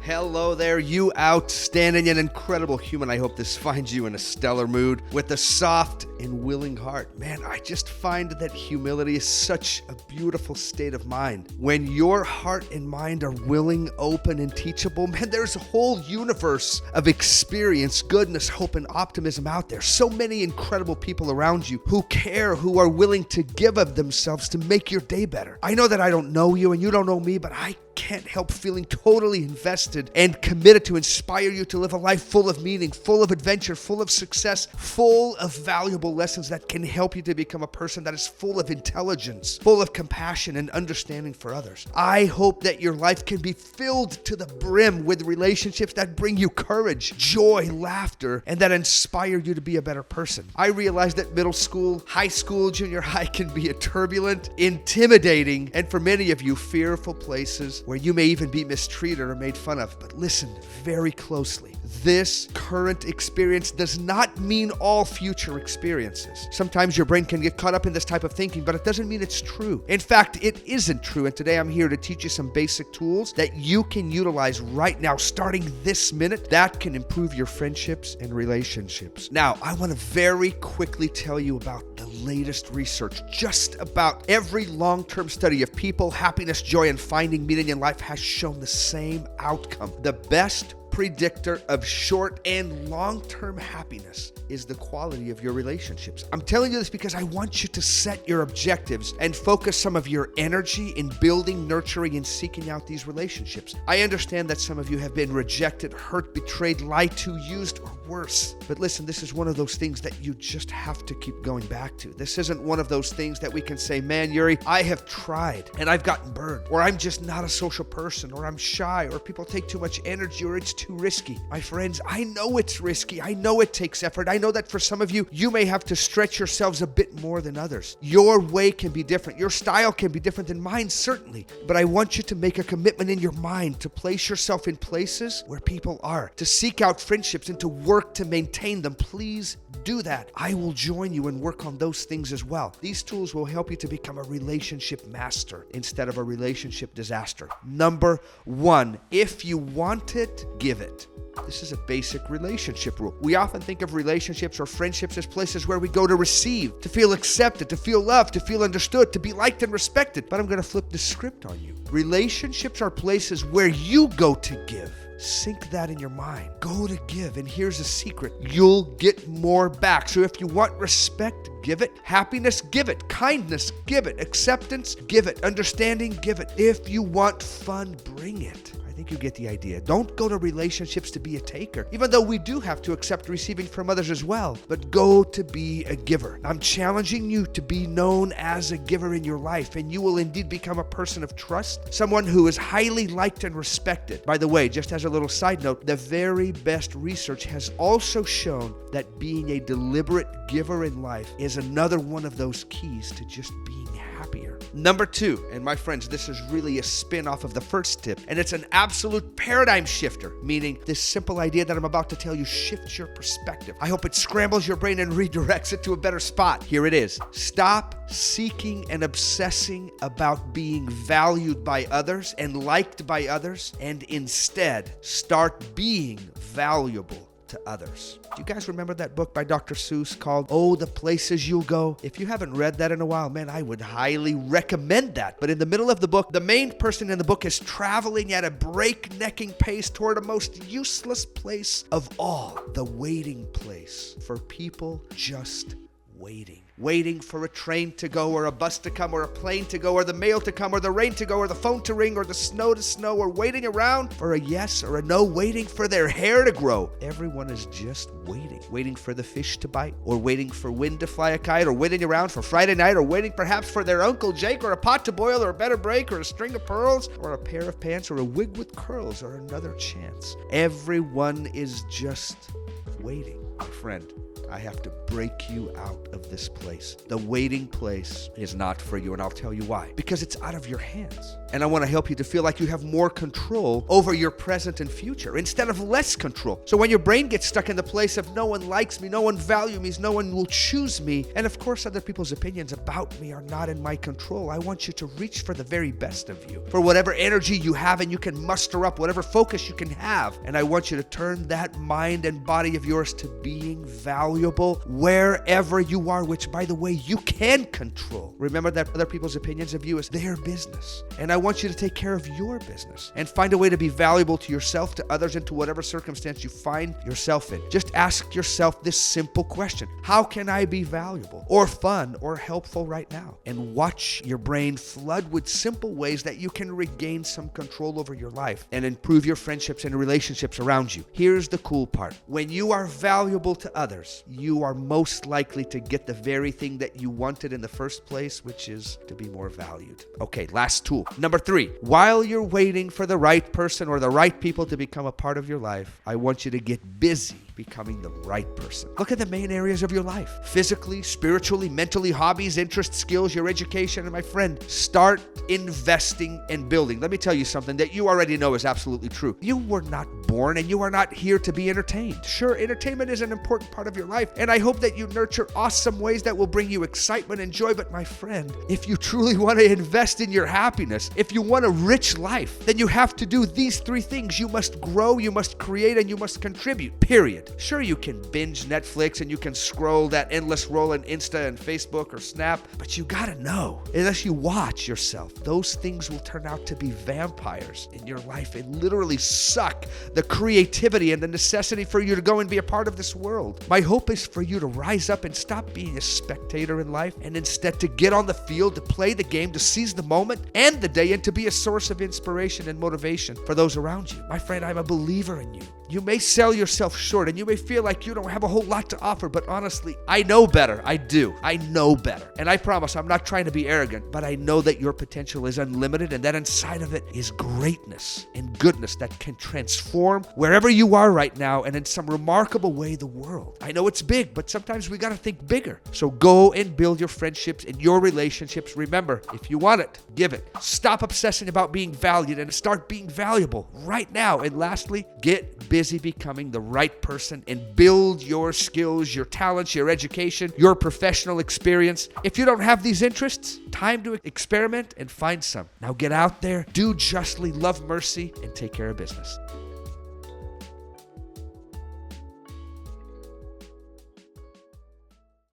Hello there, you outstanding and incredible human. I hope this finds you in a stellar mood with a soft and willing heart. Man, I just find that humility is such a beautiful state of mind. When your heart and mind are willing, open, and teachable, man, there's a whole universe of experience, goodness, hope, and optimism out there. So many incredible people around you who care, who are willing to give of themselves to make your day better. I know that I don't know you and you don't know me, but I can't help feeling totally invested and committed to inspire you to live a life full of meaning, full of adventure, full of success, full of valuable lessons that can help you to become a person that is full of intelligence, full of compassion and understanding for others. I hope that your life can be filled to the brim with relationships that bring you courage, joy, laughter, and that inspire you to be a better person. I realize that middle school, high school, junior high can be a turbulent, intimidating, and for many of you, fearful places where you may even be mistreated or made fun of. But listen very closely. This current experience does not mean all future experiences. Sometimes your brain can get caught up in this type of thinking, but it doesn't mean it's true. In fact, it isn't true. And today I'm here to teach you some basic tools that you can utilize right now, starting this minute, that can improve your friendships and relationships. Now, I want to very quickly tell you about the latest research. Just about every long-term study of people, happiness, joy, and finding meaning in life has shown the same outcome. The best predictor of short and long-term happiness is the quality of your relationships. I'm telling you this because I want you to set your objectives and focus some of your energy in building, nurturing, and seeking out these relationships. I understand that some of you have been rejected, hurt, betrayed, lied to, used, or worse. But listen, this is one of those things that you just have to keep going back to. This isn't one of those things that we can say, man, Yuri, I have tried and I've gotten burned, or I'm just not a social person, or I'm shy, or people take too much energy, or it's too risky. My friends, I know it's risky. I know it takes effort. I know that for some of you, you may have to stretch yourselves a bit more than others. Your way can be different. Your style can be different than mine, certainly. But I want you to make a commitment in your mind to place yourself in places where people are, to seek out friendships and to work to maintain them. Please do that. I will join you and work on those things as well. These tools will help you to become a relationship master instead of a relationship disaster. Number one, if you want it, give it. This is a basic relationship rule. We often think of relationships or friendships as places where we go to receive, to feel accepted, to feel loved, to feel understood, to be liked and respected. But I'm going to flip the script on you. Relationships are places where you go to give. Sink that in your mind. Go to give. And here's a secret. You'll get more back. So if you want respect, give it. Happiness, give it. Kindness, give it. Acceptance, give it. Understanding, give it. If you want fun, bring it. I think you get the idea. Don't go to relationships to be a taker, even though we do have to accept receiving from others as well, but go to be a giver. I'm challenging you to be known as a giver in your life, and you will indeed become a person of trust, someone who is highly liked and respected. By the way, just as a little side note, the very best research has also shown that being a deliberate giver in life is another one of those keys to just being happier. Number two, and my friends, this is really a spin-off of the first tip, and it's an absolute paradigm shifter, meaning this simple idea that I'm about to tell you shifts your perspective. I hope it scrambles your brain and redirects it to a better spot. Here it is. Stop seeking and obsessing about being valued by others and liked by others, and instead start being valuable to others. Do you guys remember that book by Dr. Seuss called Oh, the Places You'll Go? If you haven't read that in a while, man, I would highly recommend that. But in the middle of the book, the main person in the book is traveling at a breaknecking pace toward a most useless place of all, the waiting place for people just waiting. Waiting for a train to go, or a bus to come, or a plane to go, or the mail to come, or the rain to go, or the phone to ring, or the snow to snow, or waiting around for a yes or a no, waiting for their hair to grow. Everyone is just waiting. Waiting for the fish to bite, or waiting for wind to fly a kite, or waiting around for Friday night, or waiting perhaps for their Uncle Jake, or a pot to boil, or a better break, or a string of pearls, or a pair of pants, or a wig with curls, or another chance. Everyone is just waiting, my friend. I have to break you out of this place. The waiting place is not for you, and I'll tell you why. Because it's out of your hands. And I want to help you to feel like you have more control over your present and future instead of less control. So when your brain gets stuck in the place of no one likes me, no one values me, no one will choose me, and of course other people's opinions about me are not in my control, I want you to reach for the very best of you, for whatever energy you have and you can muster up, whatever focus you can have. And I want you to turn that mind and body of yours to being valuable wherever you are, which, by the way, you can control. Remember that other people's opinions of you is their business. And I want you to take care of your business and find a way to be valuable to yourself, to others, and to whatever circumstance you find yourself in. Just ask yourself this simple question: how can I be valuable or fun or helpful right now? And watch your brain flood with simple ways that you can regain some control over your life and improve your friendships and relationships around you. Here's the cool part. When you are valuable to others, you are most likely to get the very thing that you wanted in the first place, which is to be more valued. Okay, last tool. Number 3, while you're waiting for the right person or the right people to become a part of your life, I want you to get busy becoming the right person. Look at the main areas of your life: physically, spiritually, mentally, hobbies, interests, skills, your education. And my friend, start investing and building. Let me tell you something that you already know is absolutely true. You were not born and you are not here to be entertained. Sure, entertainment is an important part of your life, and I hope that you nurture awesome ways that will bring you excitement and joy. But my friend, if you truly want to invest in your happiness, if you want a rich life, then you have to do these 3 things. You must grow, you must create, and you must contribute, period. Sure, you can binge Netflix and you can scroll that endless roll in Insta and Facebook or Snap, but you gotta know, unless you watch yourself, those things will turn out to be vampires in your life and literally suck the creativity and the necessity for you to go and be a part of this world. My hope is for you to rise up and stop being a spectator in life, and instead to get on the field, to play the game, to seize the moment and the day, and to be a source of inspiration and motivation for those around you. My friend, I'm a believer in you. You may sell yourself short and you may feel like you don't have a whole lot to offer, but honestly, I know better. I do. I know better. And I promise I'm not trying to be arrogant, but I know that your potential is unlimited and that inside of it is greatness and goodness that can transform wherever you are right now and in some remarkable way the world. I know it's big, but sometimes we got to think bigger. So go and build your friendships and your relationships. Remember, if you want it, give it. Stop obsessing about being valued and start being valuable right now. And lastly, get busy becoming the right person and build your skills, your talents, your education, your professional experience. If you don't have these interests, time to experiment and find some. Now get out there, do justly, love mercy, and take care of business.